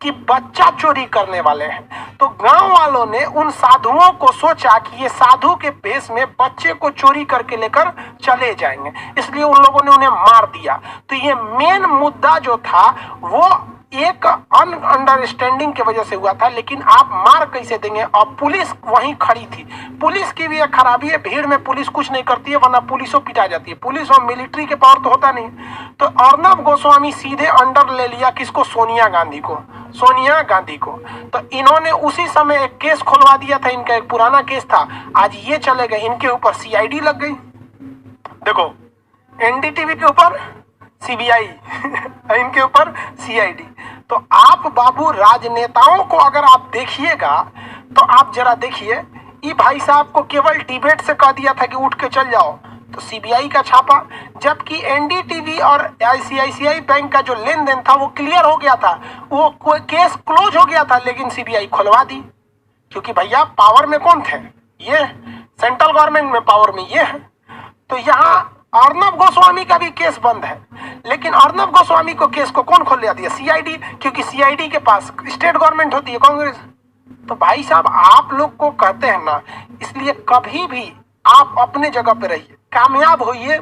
कि बच्चा चोरी करने वाले हैं। तो गांव वालों ने उन साधुओं को सोचा कि ये साधु के भेष में बच्चे को चोरी करके लेकर चले जाएंगे, इसलिए उन लोगों ने उन्हें मार दिया। तो ये मेन मुद्दा जो था वो एक अंडरस्टैंडिंग की वजह से हुआ था। लेकिन आप मार कैसे देंगे? और पुलिस वहीं खड़ी थी। पुलिस की भी एक खराबी है, भीड़ में पुलिस कुछ नहीं करती है, वरना पुलिसों पिटा जाती है। पुलिस और मिलिट्री के पावर तो होता नहीं। तो अर्नब गोस्वामी सीधे अंडर ले लिया किसको? सोनिया गांधी को, सोनिया गांधी को। तो इन्होंने उसी समय एक केस खुलवा दिया था, इनका एक पुराना केस था, आज ये चले गए, इनके ऊपर सीआईडी लग गई। देखो, एनडीटीवी के ऊपर सीबीआई इनके ऊपर सीआईडी। तो आप बाबू राजनेताओं को अगर आप देखिएगा तो आप जरा देखिए, ये भाई साहब को केवल डिबेट से कह दिया था कि उठ के चल जाओ, तो सीबीआई का छापा। जबकि एनडीटीवी और आईसीआईसीआई बैंक का जो लेन देन था वो क्लियर हो गया था, वो केस क्लोज हो गया था, लेकिन सीबीआई खुलवा दी। क्योंकि भैया पावर में कौन थे? ये सेंट्रल गवर्नमेंट में पावर में ये है। तो यहाँ अर्नब गोस्वामी का भी केस बंद है, लेकिन अर्नब गोस्वामी को केस को कौन खोल दिया? सीआईडी, क्योंकि सीआईडी के पास स्टेट गवर्नमेंट होती है, कांग्रेस। तो भाई साहब, आप लोग को कहते हैं ना, इसलिए कभी भी आप अपने जगह पे रहिए, कामयाब होइए,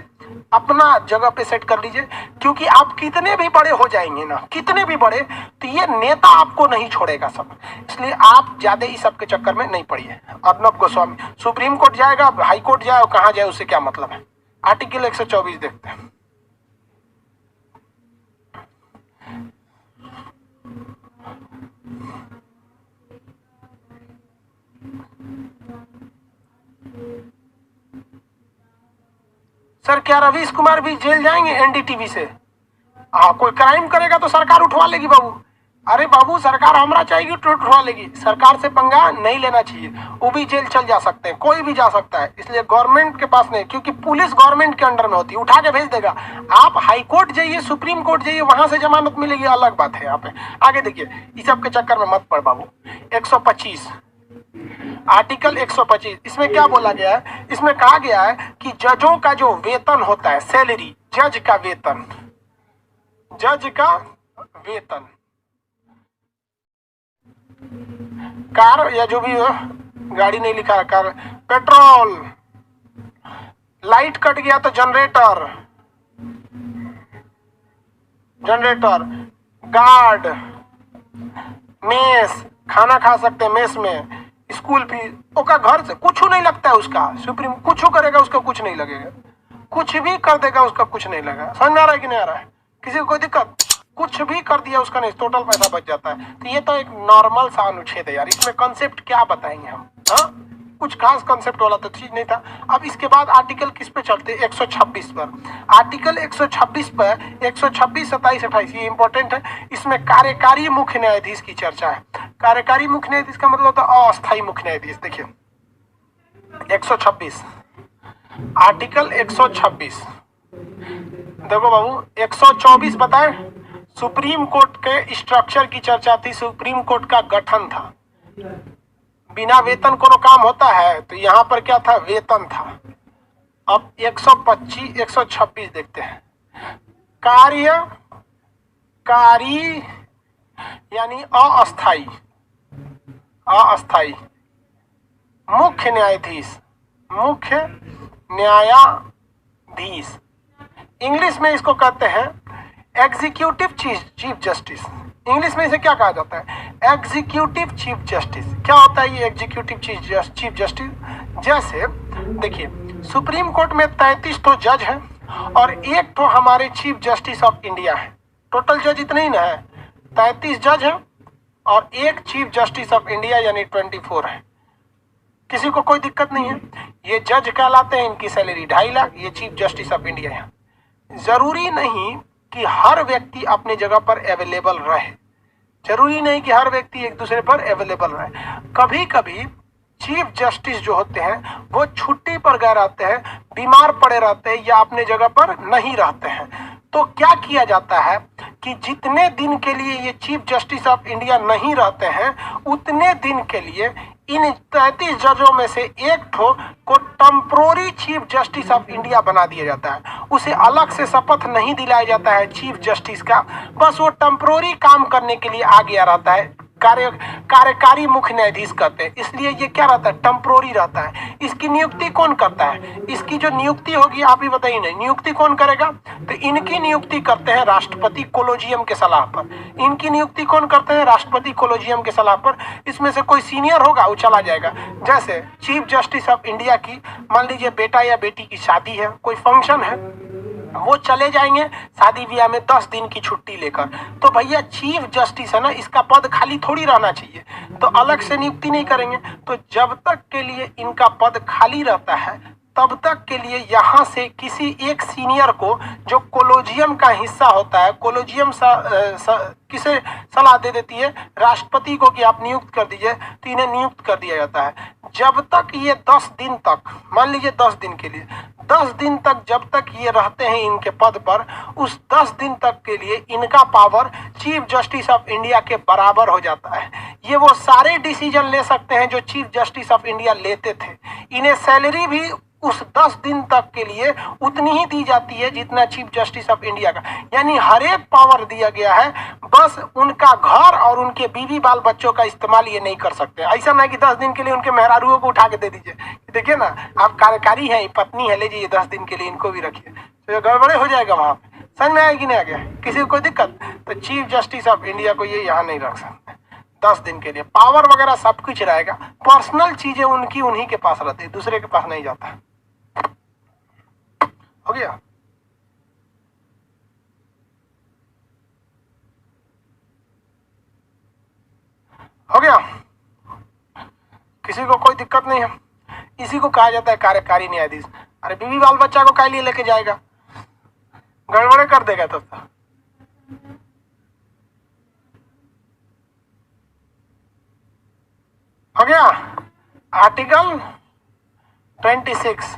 अपना जगह पे सेट कर लीजिए। क्योंकि आप कितने भी बड़े हो जाएंगे ना, कितने भी बड़े, तो ये नेता आपको नहीं छोड़ेगा सब। इसलिए आप ज्यादा इस सब के चक्कर में नहीं पड़िए। अर्नब गोस्वामी सुप्रीम कोर्ट जाएगा, हाई कोर्ट जाए, कहाँ जाए, उससे क्या मतलब है। आर्टिकल 124 देखते हैं। सर, क्या रवीश कुमार भी जेल जाएंगे एनडीटीवी से? कोई क्राइम करेगा तो सरकार उठवा लेगी बाबू। अरे बाबू, सरकार हमरा चाहिए तो उठवा लेगी। सरकार से पंगा नहीं लेना चाहिए, वो भी जेल चल जा सकते हैं, कोई भी जा सकता है। इसलिए गवर्नमेंट के पास नहीं, क्योंकि पुलिस गवर्नमेंट के अंडर में होती है, उठा के भेज देगा। आप हाई कोर्ट जाइए, सुप्रीम कोर्ट जाइए, वहां से जमानत मिलेगी, अलग बात है। यहाँ पे आगे देखिए, इस सब के चक्कर में मत पड़ बाबू। 125 आर्टिकल 125, इसमें क्या बोला गया है? इसमें कहा गया है कि जजों का जो वेतन होता है, सैलरी, जज का वेतन, जज का वेतन, कार या जो भी हो, गाड़ी नहीं लिखा है, कार, पेट्रोल, लाइट कट गया तो जनरेटर, जनरेटर, गार्ड, मेस, खाना खा सकते हैं मेस में, स्कूल फीस, उसका घर से कुछ नहीं लगता है उसका। सुप्रीम कुछ करेगा उसका कुछ नहीं लगेगा, कुछ भी कर देगा उसका कुछ नहीं लगेगा। समझ में आ रहा है कि नहीं आ रहा है? किसी को कोई दिक्कत? कुछ भी कर दिया उसका नहीं, टोटल पैसा बच जाता है। तो ये तो एक नॉर्मल सा अनुच्छेद है यार, इसमें कॉन्सेप्ट क्या बताएंगे हम? हाँ, कुछ खास कॉन्सेप्ट वाला तो चीज नहीं था। अब इसके बाद आर्टिकल किस पे चलते? 126 पर। आर्टिकल 126 पर 126, 27, 28 ये इंपॉर्टेंट है। इसमें कार्यकारी मुख्य न्यायाधीश की चर्चा है। कार्यकारी मुख्य न्यायाधीश का मतलब होता है अस्थायी मुख्य न्यायाधीश। देखिए 126, आर्टिकल 126, देखो बाबू 124 बताए सुप्रीम कोर्ट के स्ट्रक्चर की चर्चा थी, सुप्रीम कोर्ट का गठन था। बिना वेतन कोनो काम होता है, तो यहाँ पर क्या था, वेतन था। अब 125 126 देखते हैं। कार्यकारी यानी अस्थाई, अस्थाई मुख्य न्यायाधीश, इंग्लिश में इसको कहते हैं एग्जीक्यूटिव चीफ जस्टिस। इंग्लिश में इसे क्या कहा जाता है, एग्जीक्यूटिव चीफ जस्टिस। क्या होता है ये एग्जीक्यूटिव चीफ जस्टिस? जैसे देखिए, सुप्रीम कोर्ट में 33 तो जज हैं और एक तो हमारे चीफ जस्टिस ऑफ इंडिया है। टोटल जज इतने ही ना है, 33 जज हैं और एक चीफ जस्टिस ऑफ इंडिया यानी 24 है। किसी को कोई दिक्कत नहीं है, ये जज कहलाते हैं, इनकी सैलरी 2.5 लाख, ये चीफ जस्टिस ऑफ इंडिया है। जरूरी नहीं कि हर व्यक्ति अपनी जगह पर अवेलेबल रहे, जरूरी नहीं कि हर व्यक्ति एक दूसरे पर अवेलेबल रहे। कभी कभी चीफ जस्टिस जो होते हैं वो छुट्टी पर गए रहते हैं, बीमार पड़े रहते हैं या अपने जगह पर नहीं रहते हैं। तो क्या किया जाता है कि जितने दिन के लिए ये चीफ जस्टिस ऑफ इंडिया नहीं रहते हैं, उतने दिन के लिए इन 33 जजों में से एक ठो को temporary chief justice of India बना दिया जाता है। उसे अलग से शपथ नहीं दिलाया जाता है चीफ जस्टिस का, बस वो टेम्पोररी काम करने के लिए आ गया रहता है। कार्यकारी मुख्य न्यायाधीश कहते हैं, इसलिए ये क्या रहता है, टेम्पोररी रहता है। इसकी नियुक्ति कौन करता है? इसकी जो नियुक्ति होगी, आप ही बताइए ना, नियुक्ति कौन करेगा? तो इनकी नियुक्ति करते हैं राष्ट्रपति कोलोजियम के सलाह पर। इनकी नियुक्ति कौन करते हैं? राष्ट्रपति कोलोजियम के सलाह पर। इसमें से कोई सीनियर होगा वो चला जाएगा। जैसे चीफ जस्टिस ऑफ इंडिया की मान लीजिए बेटा या बेटी की शादी है, कोई फंक्शन है, वो चले जाएंगे शादी ब्याह में 10 दिन की छुट्टी लेकर। तो भैया चीफ जस्टिस है ना, इसका पद खाली थोड़ी रहना चाहिए, तो अलग से नियुक्ति नहीं करेंगे। तो जब तक के लिए इनका पद खाली रहता है, तब तक के लिए यहाँ से किसी एक सीनियर को, जो कोलोजियम का हिस्सा होता है, कोलोजियम किसे सलाह दे देती है? राष्ट्रपति को कि आप नियुक्त कर दीजिए, तो इन्हें नियुक्त कर दिया जाता है। जब तक ये 10 दिन तक, मान लीजिए 10 दिन के लिए, 10 दिन तक जब तक ये रहते हैं इनके पद पर, उस 10 दिन तक के लिए इनका power chief justice of India के बराबर हो जाता है। ये वो सारे डिसीजन ले सकते हैं जो चीफ जस्टिस ऑफ इंडिया लेते थे। इन्हें सैलरी भी उस 10 दिन तक के लिए उतनी ही दी जाती है जितना चीफ जस्टिस ऑफ इंडिया का, यानी हर एक पावर दिया गया है। बस उनका घर और उनके बीवी बाल बच्चों का इस्तेमाल ये नहीं कर सकते। ऐसा नहीं कि 10 दिन के लिए उनके मेहरारुओं को उठा के दे दीजिए, देखिए ना, आप कार्यकारी हैं, पत्नी है, ले जाइए 10 दिन के लिए इनको भी रखिए, तो गड़बड़े हो जाएगा वहां पे। समझ में आएगी नहीं? आ गया किसी को कोई दिक्कत? तो चीफ जस्टिस ऑफ इंडिया को ये यहाँ नहीं रख सकते 10 दिन के लिए। पावर वगैरह सब कुछ रहेगा, पर्सनल चीजें उनकी उन्हीं के पास रहती है, दूसरे के पास नहीं जाता। हो गया? हो गया? किसी को कोई दिक्कत नहीं है? इसी को कहा जाता है कार्यकारी न्यायाधीश। अरे बीवी बाल बच्चा को काहे लिए लेके जाएगा, गड़बड़े कर देगा तब तो। हो गया? आर्टिकल 26,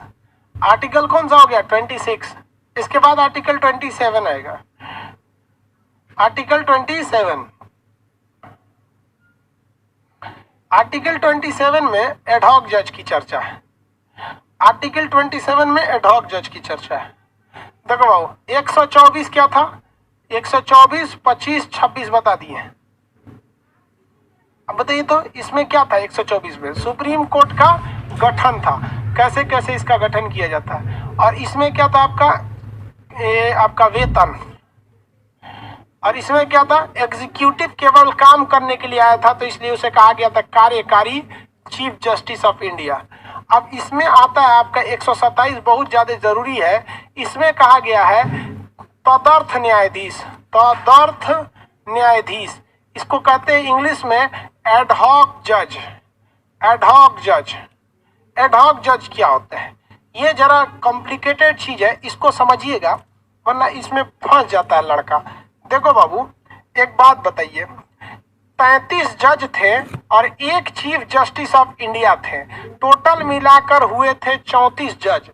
आर्टिकल कौन सा हो गया? 26। इसके बाद आर्टिकल 27 आएगा। आर्टिकल 27, आर्टिकल 27 में एडहॉक जज की चर्चा है। आर्टिकल 27 में एडहॉक जज की चर्चा है। देखो बाबू, 124 क्या था? 124, 25, 26 बता दिए। अब बताइए तो इसमें क्या था? 124 में सुप्रीम कोर्ट का गठन था, कैसे कैसे इसका गठन किया जाता है। और इसमें क्या था? आपका वेतन। और इसमें क्या था? एग्जीक्यूटिव केवल काम करने के लिए आया था, तो इसलिए उसे कहा गया था कार्यकारी चीफ जस्टिस ऑफ इंडिया। अब इसमें आता है आपका 127, बहुत ज्यादा जरूरी है। इसमें कहा गया है तदर्थ न्यायाधीश। तदर्थ न्यायाधीश इसको कहते हैं इंग्लिश में एडहॉक जज। एडहॉक जज, एडहॉक जज क्या होता है? ये जरा कॉम्प्लिकेटेड चीज है, इसको समझिएगा, वरना इसमें फंस जाता है लड़का। देखो बाबू, एक बात बताइए, 33 जज थे और एक चीफ जस्टिस ऑफ इंडिया थे, टोटल मिलाकर हुए थे 34 जज।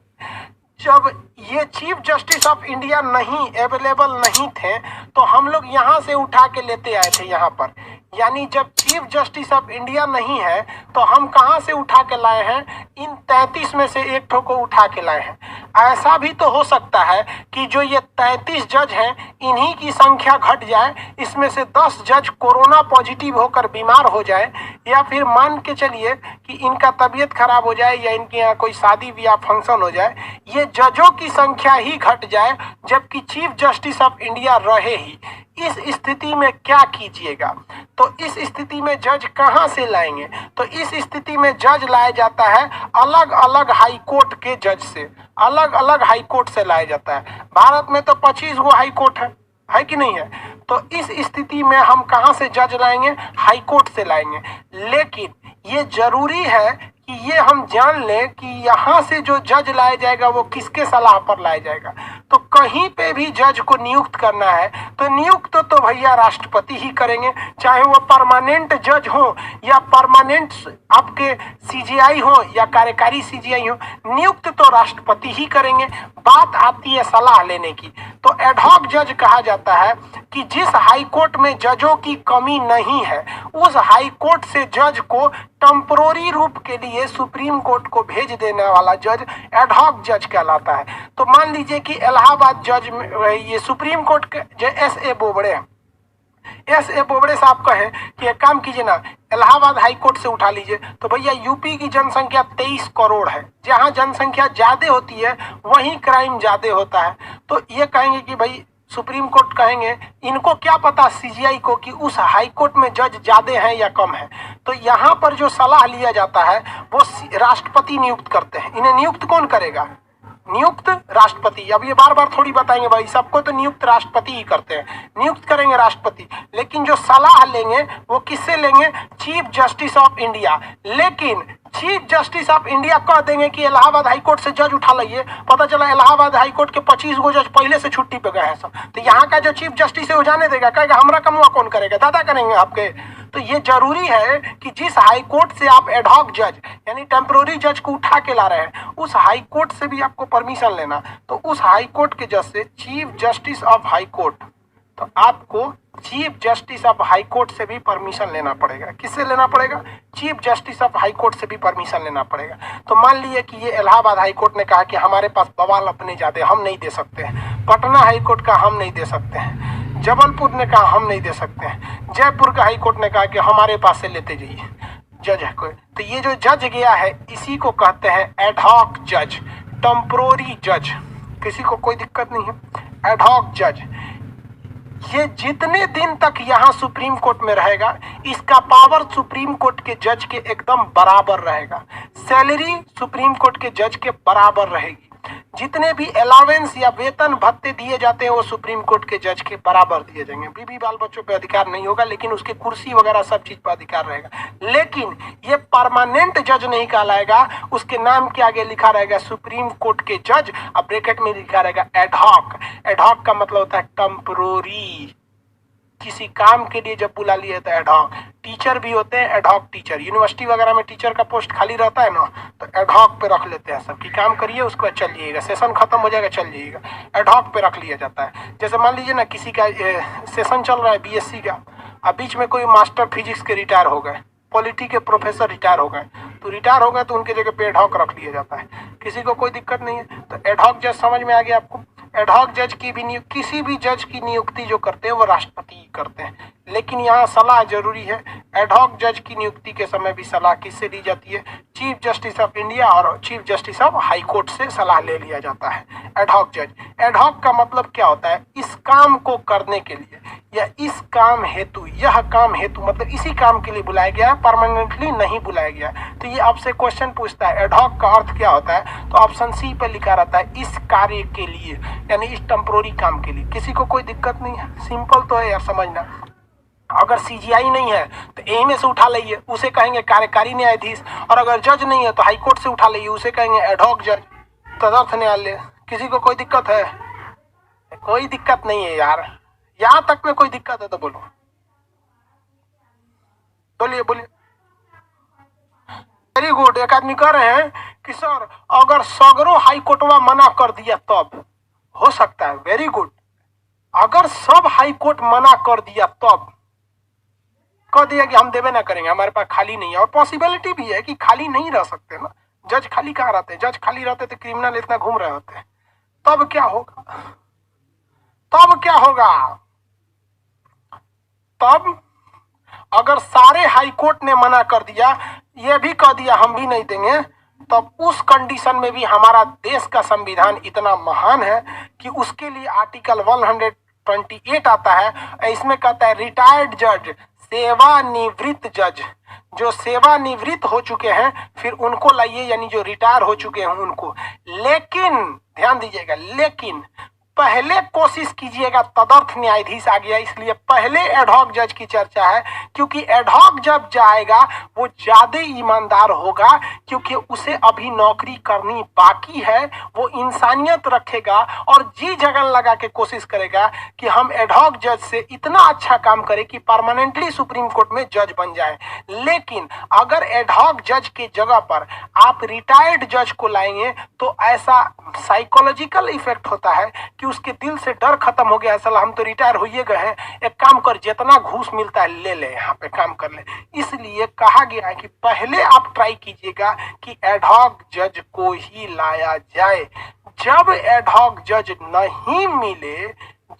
जब ये चीफ जस्टिस ऑफ इंडिया नहीं अवेलेबल नहीं थे तो हम लोग यहाँ से उठा के लेते आए थे यहाँ पर। यानी जब चीफ जस्टिस ऑफ इंडिया नहीं है तो हम कहाँ से उठा के लाए हैं? इन 33 में से एक ठो को उठा के लाए हैं। ऐसा भी तो हो सकता है कि जो ये 33 जज हैं इन्हीं की संख्या घट जाए, इसमें से 10 जज कोरोना पॉजिटिव होकर बीमार हो जाए, या फिर मान के चलिए कि इनका तबीयत खराब हो जाए या इनके यहाँ कोई शादी ब्याह फंक्शन हो जाए, ये जजों की संख्या ही घट जाए जबकि चीफ जस्टिस ऑफ इंडिया रहे ही। इस स्थिति में क्या कीजिएगा? तो इस स्थिति में जज कहाँ से लाएंगे? तो इस स्थिति में जज लाया जाता है अलग अलग हाई कोर्ट के जज से, अलग अलग हाई कोर्ट से लाया जाता है। भारत में तो 25 गो हाई कोर्ट है कि नहीं है? तो इस स्थिति में हम कहाँ से जज लाएंगे? हाई कोर्ट से लाएंगे। लेकिन ये जरूरी है कि ये हम जान लें कि यहाँ से जो जज लाया जाएगा वो किसके सलाह पर लाया जाएगा। तो कहीं पे भी जज को नियुक्त करना है तो नियुक्त तो भैया राष्ट्रपति ही करेंगे, चाहे वो परमानेंट जज हो या परमानेंट आपके सीजीआई हो या कार्यकारी सीजीआई हो, नियुक्त तो राष्ट्रपति ही करेंगे। बात आती है सलाह लेने की, तो एडहॉक जज कहा जाता है कि जिस हाई कोर्ट में जजों की कमी नहीं है उस हाई कोर्ट से जज को टेम्पोररी रूप के लिए सुप्रीम कोर्ट को भेज देने वाला जज एडहॉक जज कहलाता है। तो मान लीजिए कि इलाहाबाद जज ये सुप्रीम कोर्ट के जो एस.ए. बोबड़े हैं, एस.ए. बोबड़े साहब कहें कि एक काम कीजिए ना, इलाहाबाद हाई कोर्ट से उठा लीजिए। तो भैया यूपी की जनसंख्या 23 करोड़ है, जहां जनसंख्या ज्यादा होती है वहीं क्राइम ज्यादा होता है। तो ये कहेंगे कि भाई सुप्रीम कोर्ट कहेंगे इनको क्या पता सीजीआई को कि उस हाई कोर्ट में जज ज्यादा हैं या कम है। तो यहाँ पर जो सलाह लिया जाता है वो राष्ट्रपति नियुक्त करते हैं। इन्हें नियुक्त कौन करेगा? नियुक्त राष्ट्रपति। अब ये बार बार थोड़ी बताएंगे भाई सबको तो नियुक्त राष्ट्रपति ही करते हैं, नियुक्त करेंगे राष्ट्रपति। लेकिन जो सलाह लेंगे वो किससे लेंगे? Chief justice of India. लेकिन चीफ जस्टिस ऑफ इंडिया कह देंगे कि इलाहाबाद हाईकोर्ट से जज उठा लाइए, पता चला इलाहाबाद हाईकोर्ट के 25 गो जज पहले से छुट्टी पे गए हैं सब, तो यहाँ का जो चीफ जस्टिस है वो जाने देगा, कहेगा हमरा कमुआ कौन करेगा, दादा करेंगे आपके। तो ये जरूरी है कि जिस हाई कोर्ट से आप एडहॉक जज यानी टेम्पोररी जज को उठा के ला रहे हैं उस हाई कोर्ट से भी आपको परमिशन लेना। तो उस हाई कोर्ट के जज से chief justice of high court, तो आपको chief justice of high court से भी परमिशन लेना पड़ेगा। किससे लेना पड़ेगा? Chief justice of high court से भी परमिशन लेना पड़ेगा। तो मान लीजिए कि ये इलाहाबाद हाई कोर्ट ने कहा कि हमारे पास बवाल अपने ज्यादा हम नहीं दे सकते हैं, पटना हाई कोर्ट का हम नहीं दे सकते हैं, जबलपुर ने कहा हम नहीं दे सकते हैं, जयपुर का हाई कोर्ट ने कहा कि हमारे पास से लेते जाइए जज है कोई। तो ये जो जज गया है इसी को कहते हैं एडहॉक जज, टेम्पोररी जज। किसी को कोई दिक्कत नहीं है। एडहॉक जज ये जितने दिन तक यहाँ सुप्रीम कोर्ट में रहेगा इसका पावर सुप्रीम कोर्ट के जज के एकदम बराबर रहेगा, सैलरी सुप्रीम कोर्ट के जज के बराबर रहेगी, जितने भी अलावेंस या वेतन भत्ते दिए जाते हैं वो सुप्रीम कोर्ट के जज के बराबर दिए जाएंगे। बीबी बाल बच्चों पे अधिकार नहीं होगा लेकिन उसके कुर्सी वगैरह सब चीज पर अधिकार रहेगा। लेकिन ये परमानेंट जज नहीं कहलाएगा, उसके नाम के आगे लिखा रहेगा सुप्रीम कोर्ट के जज और ब्रैकेट में लिखा रहेगा एडहॉक। एडहॉक का मतलब होता है टेम्पोररी, किसी काम के लिए जब बुला लिए तो एडहॉक। टीचर भी होते हैं एडहॉक टीचर, यूनिवर्सिटी वगैरह में टीचर का पोस्ट खाली रहता है ना तो एडहॉक पे रख लेते हैं सब कि काम करिए उसके बाद चल जाइएगा, सेशन खत्म हो जाएगा चल जाइएगा, एडहॉक पे रख लिया जाता है। जैसे मान लीजिए ना किसी का सेशन चल रहा है बीएससी का, अब बीच में कोई मास्टर फिजिक्स के रिटायर हो गए, पॉलिटी के प्रोफेसर रिटायर हो गए, तो रिटायर हो गए तो उनके जगह पे एडहॉक रख लिया जाता है, किसी को कोई दिक्कत नहीं है। तो एडहॉक जज समझ में आ गया आपको। एडहॉक जज की भी किसी भी जज की नियुक्ति जो करते हैं वो राष्ट्रपति करते हैं, लेकिन यहाँ सलाह जरूरी है। एडहॉक जज की नियुक्ति के समय भी सलाह किससे ली जाती है? चीफ जस्टिस ऑफ इंडिया और chief justice of high court से सलाह ले लिया जाता है। एडहॉक जज, एडहॉक का मतलब क्या होता है? इस काम को करने के लिए या इस काम हेतु, यह काम हेतु मतलब इसी काम के लिए बुलाया गया है, परमानेंटली नहीं बुलाया गया। तो ये आपसे क्वेश्चन पूछता है एडहॉक का अर्थ क्या होता है, तो ऑप्शन सी पे लिखा रहता है इस कार्य के लिए यानी इस टेम्पोररी काम के लिए। किसी को कोई दिक्कत नहीं है, सिंपल तो है यार समझना। अगर सीजीआई नहीं है तो एएमए से उठा लाइए, उसे कहेंगे कार्यकारी न्यायाधीश, और अगर जज नहीं है तो हाईकोर्ट से उठा लाइए, उसे कहेंगे एडहॉक जज, तदर्थ न्यायालय। किसी को कोई दिक्कत है? कोई दिक्कत नहीं है यार, यहां तक में कोई दिक्कत है तो बोलो, बोलिए बोलिए। Very good. एक आदमी कह रहे हैं कि सर अगर सगरों हाई कोर्टवा मना कर दिया तब हो सकता है। Very good. अगर सब हाई कोर्ट मना कर दिया तब कह दिया कि हम देवे ना करेंगे, हमारे पास खाली नहीं है, और पॉसिबिलिटी भी है कि खाली नहीं रह सकते ना। जज खाली कहाँ रहते हैं? जज खाली रहते तो क्रिमिनल इतना घूम रहे होते। तब क्या होगा? तब क्या होगा? तब अगर सारे हाई कोर्ट ने मना कर दिया, ये भी कह दिया हम भी नहीं देंगे, तब उस कंडीशन में भी हमारा देश का संविधान इतना महान है कि उसके लिए आर्टिकल 128 आता है। इसमें कहता है रिटायर्ड जज, सेवानिवृत्त जज, जो सेवानिवृत्त हो चुके हैं फिर उनको लाइए, यानी जो रिटायर हो चुके हैं उनको। लेकिन ध्यान दीजिएगा, लेकिन पहले कोशिश कीजिएगा। तदर्थ न्यायाधीश आ गया, इसलिए पहले एडहॉक जज की चर्चा है, क्योंकि एडहॉक जब जाएगा वो ज्यादा ईमानदार होगा, क्योंकि उसे अभी नौकरी करनी बाकी है। वो इंसानियत रखेगा और जी जगन लगा के कोशिश करेगा कि हम एडहॉक जज से इतना अच्छा काम करें कि परमानेंटली सुप्रीम कोर्ट में जज बन जाए। लेकिन अगर एडहॉक जज के जगह पर आप रिटायर्ड जज को लाएंगे तो ऐसा साइकोलॉजिकल इफेक्ट होता है कि उसके दिल से डर खत्म हो गया, साला हम तो रिटायर होइए गए हैं, एक काम कर जितना घूस मिलता है ले ले, यहाँ पे काम कर ले। इसलिए कहा गया है कि पहले आप ट्राई कीजिएगा कि एडहॉक जज को ही लाया जाए। जब एडहॉक जज नहीं मिले,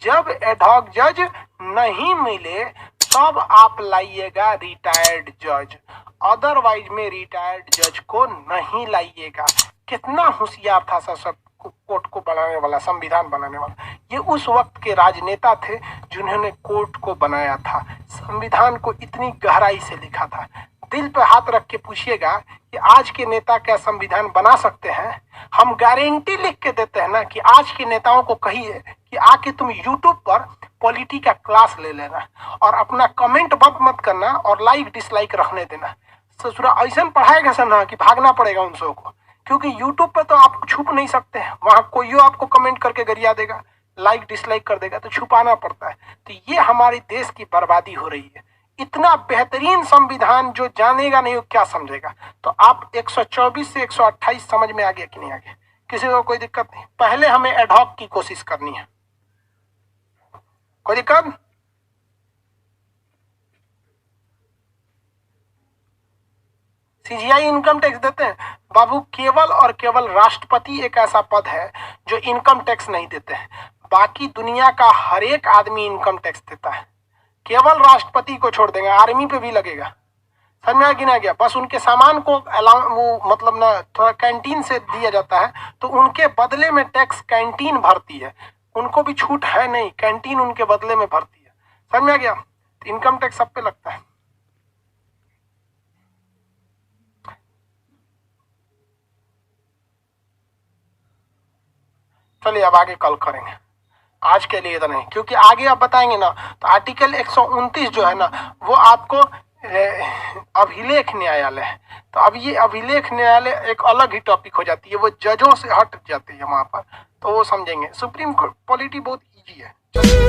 जब एडहॉक जज नहीं मिले तब आप लाइएगा रिटायर्ड जज, अदरवाइज में रिटायर्ड जज को नहीं लाइएगा। कितना होशियार था सर कोर्ट को बनाने वाला, संविधान बनाने वाला। ये उस वक्त के राजनेता थे जिन्होंने कोर्ट को बनाया था, संविधान को इतनी गहराई से लिखा था। दिल पे हाथ रख के पूछिएगा कि आज के नेता क्या संविधान बना सकते हैं? हम गारंटी लिख के देते हैं ना कि आज के नेताओं को कहिए कि आके तुम यूट्यूब पर पॉलिटी का क्लास ले लेना और अपना कमेंट मत करना और लाइक डिसलाइक रखने देना। ससुरा ऐसा पढ़ाएगा सर ना कि भागना पड़ेगा उन सबों को, क्योंकि यूट्यूब पे तो आप छुप नहीं सकते हैं, वहां कोई आपको कमेंट करके गरिया देगा, लाइक डिसलाइक कर देगा, तो छुपाना पड़ता है। तो ये हमारे देश की बर्बादी हो रही है। इतना बेहतरीन संविधान जो जानेगा नहीं वो क्या समझेगा। तो आप 124 से 128 समझ में आ गया कि नहीं आ गया? किसी को कोई दिक्कत नहीं? पहले हमें एडहॉक की कोशिश करनी है। कोई दिक्कत? सीजीआई इनकम टैक्स देते हैं बाबू? केवल और केवल राष्ट्रपति एक ऐसा पद है जो इनकम टैक्स नहीं देते हैं। बाकी दुनिया का हर एक आदमी इनकम टैक्स देता है, केवल राष्ट्रपति को छोड़ देंगे। आर्मी पे भी लगेगा, समझ में आ गया? बस उनके सामान को वो मतलब ना थोड़ा कैंटीन से दिया जाता है, तो उनके बदले में टैक्स कैंटीन भरती है। उनको भी छूट है नहीं, कैंटीन उनके बदले में भरती है। समझ में आ गया? तो इनकम टैक्स सब पे लगता है। चलिए अब आगे कल करेंगे, आज के लिए तो नहीं, क्योंकि आगे आप बताएंगे ना तो आर्टिकल 129 जो है ना वो आपको अभिलेख न्यायालय है। तो अब ये अभिलेख न्यायालय एक अलग ही टॉपिक हो जाती है, वो जजों से हट जाती है वहां पर, तो वो समझेंगे। सुप्रीम कोर्ट पॉलिटी बहुत इजी है।